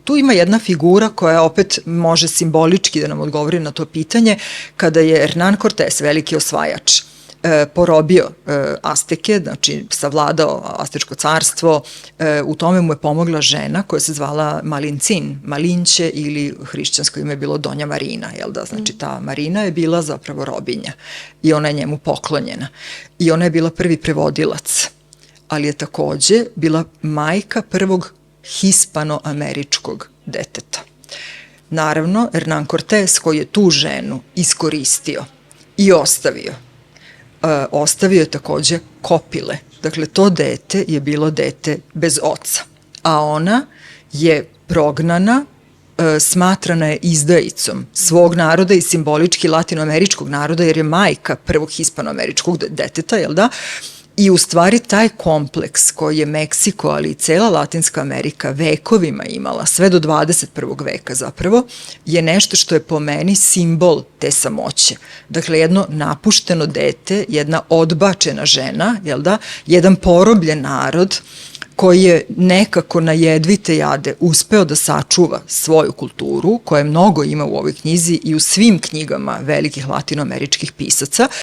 tu ima jedna figura koja opet može simbolički da nam odgovori na to pitanje, kada je Hernan Cortés, veliki osvajač, porobio Azteke, znači savladao Aztečko carstvo, u tome mu je pomogla žena koja se zvala Malincin, Malinće, ili hrišćansko ime je bilo Donja Marina, jel da? Znači ta Marina je bila zapravo robinja i ona je njemu poklonjena. I ona je bila prvi prevodilac, ali je takođe bila majka prvog hispanoameričkog deteta. Naravno, Hernan Cortés, koji je tu ženu iskoristio i ostavio je takođe kopile. Dakle, to dete je bilo dete bez oca, a ona je prognana, smatrana je izdajicom svog naroda i simbolički latinoameričkog naroda, jer je majka prvog hispanoameričkog deteta, jel da? I u stvari taj kompleks koji je Meksiko, ali i cela Latinska Amerika vekovima imala, sve do 21. veka zapravo, je nešto što je po meni simbol te samoće. Dakle, jedno napušteno dete, jedna odbačena žena, jel da, jedan porobljen narod koji je nekako na jedvite jade uspeo da sačuva svoju kulturu, koje mnogo ima u ovoj knjizi i u svim knjigama velikih latinoameričkih pisaca.